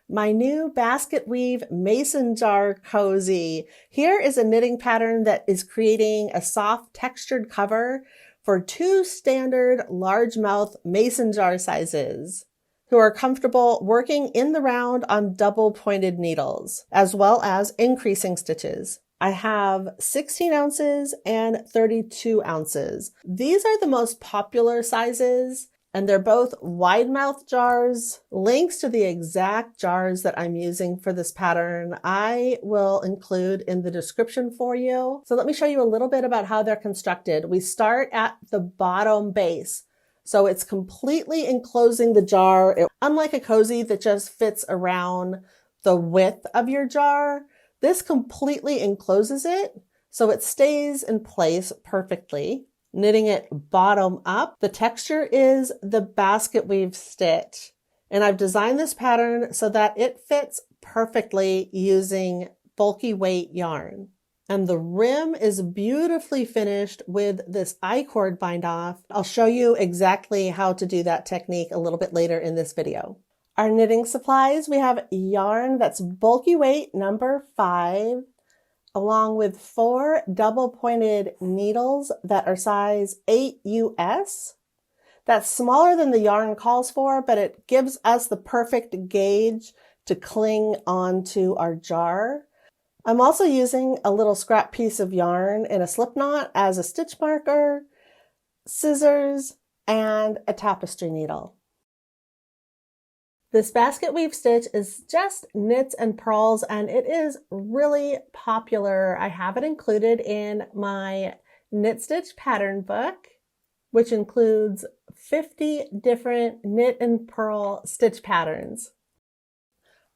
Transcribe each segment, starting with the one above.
my new Basketweave mason jar cozy. Here is a knitting pattern that is creating a soft textured cover for 2 standard largemouth mason jar sizes who are comfortable working in the round on double pointed needles, as well as increasing stitches. I have 16 ounces and 32 ounces. These are the most popular sizes, and they're both wide mouth jars. Links to the exact jars that I'm using for this pattern I will include in the description for you. So let me show you a little bit about how they're constructed. We start at the bottom base. So it's completely enclosing the jar. Unlike a cozy that just fits around the width of your jar, this completely encloses it, so it stays in place perfectly. Knitting it bottom up, the texture is the basket weave stitch. And I've designed this pattern so that it fits perfectly using bulky weight yarn. And the rim is beautifully finished with this I-cord bind off. I'll show you exactly how to do that technique a little bit later in this video. Our knitting supplies, we have yarn that's bulky weight number 5, along with 4 double pointed needles that are size 8 US. That's smaller than the yarn calls for, but it gives us the perfect gauge to cling onto our jar. I'm also using a little scrap piece of yarn in a slip knot as a stitch marker, scissors, and a tapestry needle. This basket weave stitch is just knits and purls, and it is really popular. I have it included in my knit stitch pattern book, which includes 50 different knit and purl stitch patterns.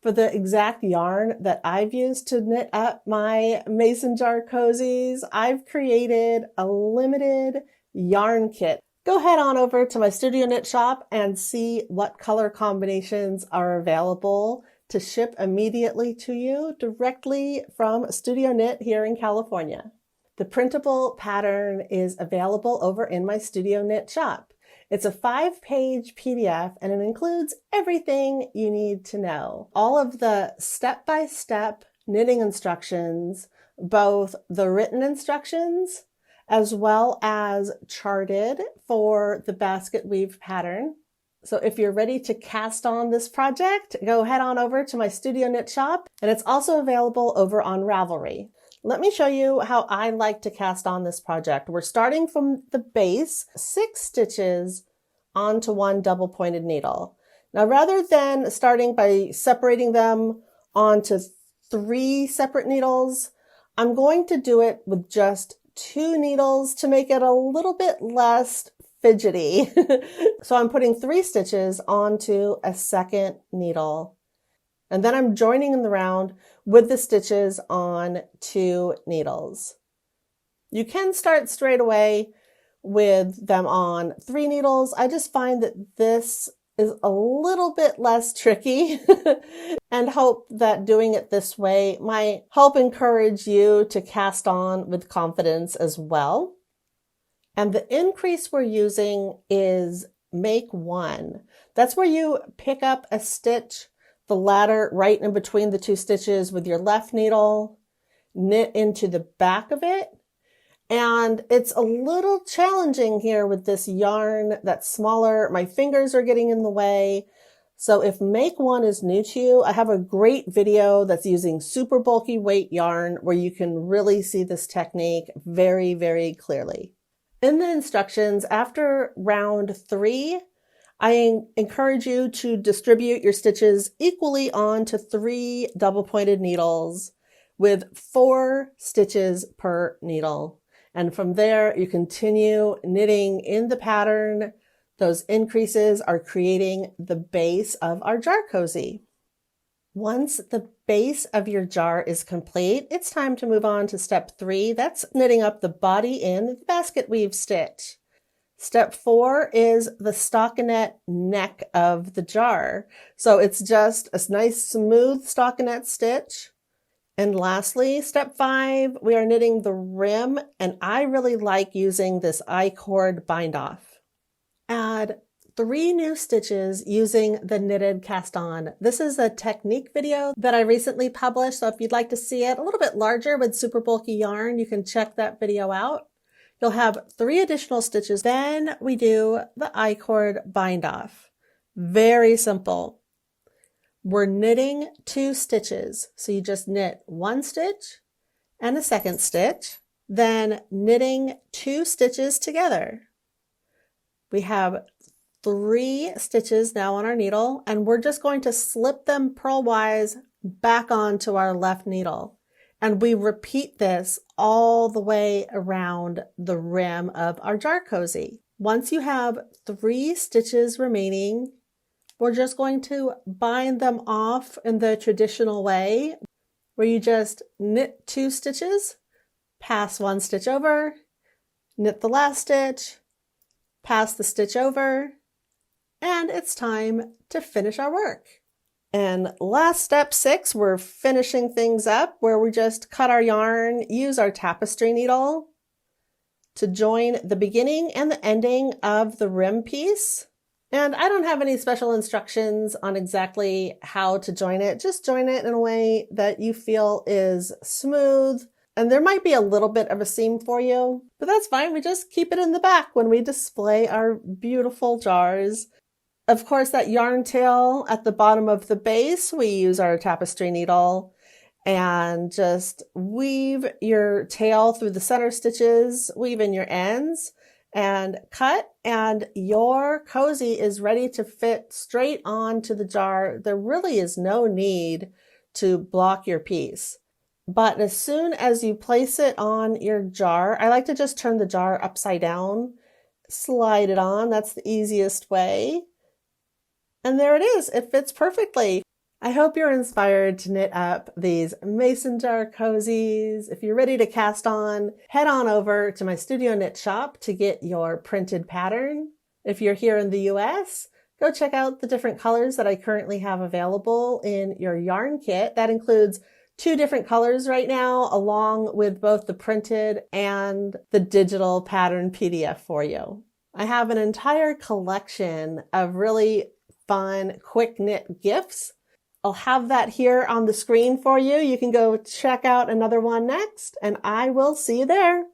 For the exact yarn that I've used to knit up my mason jar cozies, I've created a limited yarn kit. Go head on over to my Studio Knit shop and see what color combinations are available to ship immediately to you directly from Studio Knit here in California. The printable pattern is available over in my Studio Knit shop. It's a 5-page PDF and it includes everything you need to know. All of the step-by-step knitting instructions, both the written instructions as well as charted for the basket weave pattern. So if you're ready to cast on this project, go head on over to my Studio Knit shop, and it's also available over on Ravelry. Let me show you how I like to cast on this project. We're starting from the base, 6 stitches onto 1 double pointed needle. Now, rather than starting by separating them onto 3 separate needles, I'm going to do it with just 2 needles to make it a little bit less fidgety. So I'm putting 3 stitches onto a second needle. And then I'm joining in the round with the stitches on 2 needles. You can start straight away with them on 3 needles. I just find that this is a little bit less tricky and hope that doing it this way might help encourage you to cast on with confidence as well. And the increase we're using is make 1. That's where you pick up a stitch, the ladder right in between the 2 stitches with your left needle, knit into the back of it. And it's a little challenging here with this yarn that's smaller. My fingers are getting in the way. So if make 1 is new to you, I have a great video that's using super bulky weight yarn where you can really see this technique very, very clearly. In the instructions, after round 3, I encourage you to distribute your stitches equally onto 3 double pointed needles with 4 stitches per needle. And from there, you continue knitting in the pattern. Those increases are creating the base of our jar cozy. Once the base of your jar is complete, it's time to move on to step 3. That's knitting up the body in the basket weave stitch. Step 4 is the stockinette neck of the jar. So it's just a nice smooth stockinette stitch. And lastly, step 5, we are knitting the rim, and I really like using this I-cord bind off. Add 3 new stitches using the knitted cast on. This is a technique video that I recently published, so if you'd like to see it a little bit larger with super bulky yarn, you can check that video out. You'll have 3 additional stitches. Then we do the I-cord bind off. Very simple. We're knitting 2 stitches. So you just knit 1 stitch and a second stitch, then knitting 2 stitches together. We have 3 stitches now on our needle, and we're just going to slip them purlwise back onto our left needle. And we repeat this all the way around the rim of our jar cozy. Once you have 3 stitches remaining, we're just going to bind them off in the traditional way, where you just knit 2 stitches, pass 1 stitch over, knit the last stitch, pass the stitch over, and it's time to finish our work. And last step 6, we're finishing things up where we just cut our yarn, use our tapestry needle to join the beginning and the ending of the rim piece. And I don't have any special instructions on exactly how to join it. Just join it in a way that you feel is smooth. And there might be a little bit of a seam for you, but that's fine. We just keep it in the back when we display our beautiful jars. Of course, that yarn tail at the bottom of the base, we use our tapestry needle and just weave your tail through the center stitches, weave in your ends, and cut, and your cozy is ready to fit straight onto the jar. There really is no need to block your piece. But as soon as you place it on your jar, I like to just turn the jar upside down, slide it on. That's the easiest way. And there it is. It fits perfectly. I hope you're inspired to knit up these mason jar cozies. If you're ready to cast on, head on over to my Studio Knit shop to get your printed pattern. If you're here in the US, go check out the different colors that I currently have available in your yarn kit. That includes 2 different colors right now, along with both the printed and the digital pattern PDF for you. I have an entire collection of really fun, quick knit gifts. I'll have that here on the screen for you. You can go check out another one next, and I will see you there.